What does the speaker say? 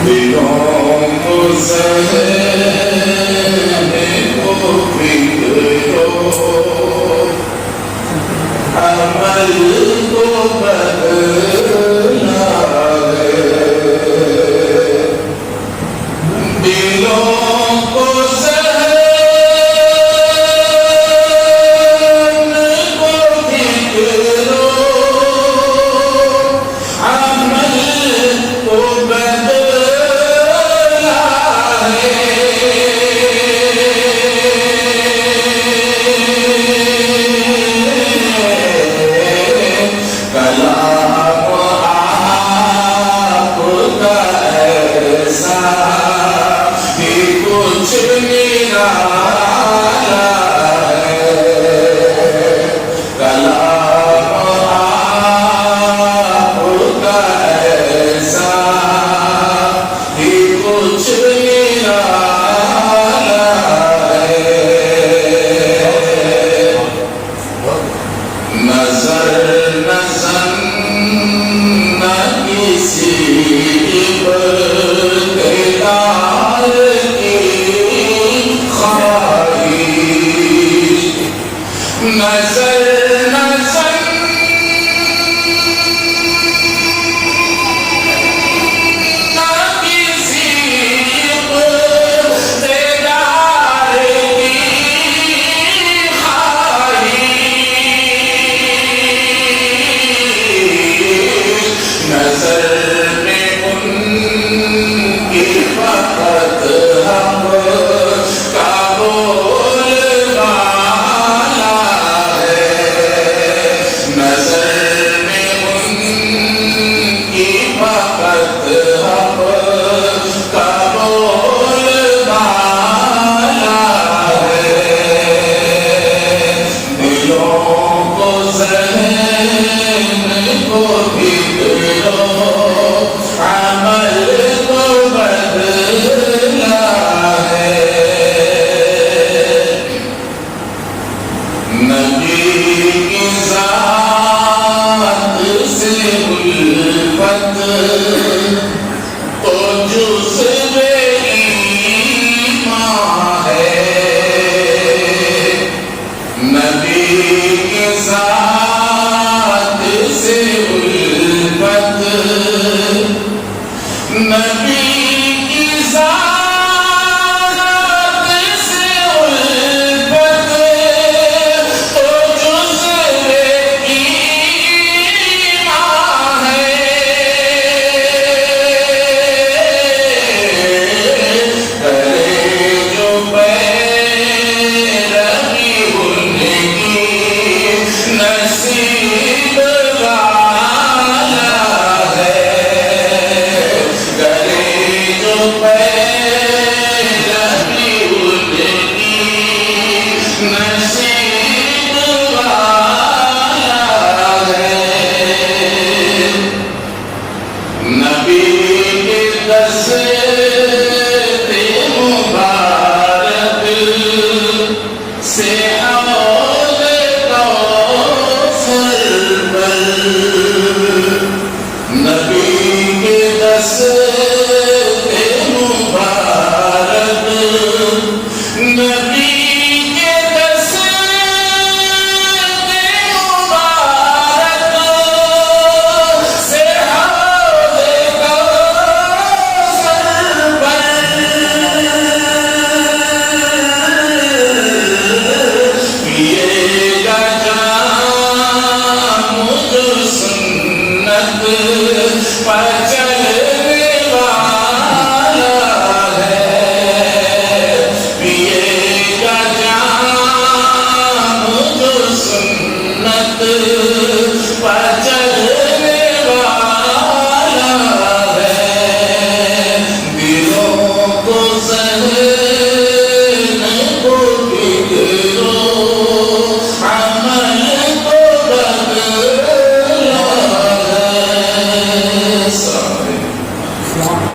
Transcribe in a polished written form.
دلوں کو سہنے کو فکرو عمل کو بدلنا ہے دلوں کو سہنے کو فکرو عمل کو بدلنا ہے کلام آپ کا ایسا ہی کچھ نرالا ہے کلام آپ کا ایسا ہی کچھ نرالا ہے نظر نظر نہ کسی دیدار کی خواہش نظر نظر نہ کسی دیدار کی نظر میں ان کی فقط ہم کا بول بالا ہے نظر میں ان کی فقط ہم کا بول بالا ہے دلوں کو ذہن کو فکرو عمل کو بدلنا ہے نبی کی ذات سے الفت تو جزو ایمان ہے نبی کی ذات سے الفت نبی کی ذات سے الفت تو جزو ایمان ہے کرے جو پیروی ان کی نصیب والا ہے کرے جو پیروی ان کی نصیب والا ہے نبی کے دس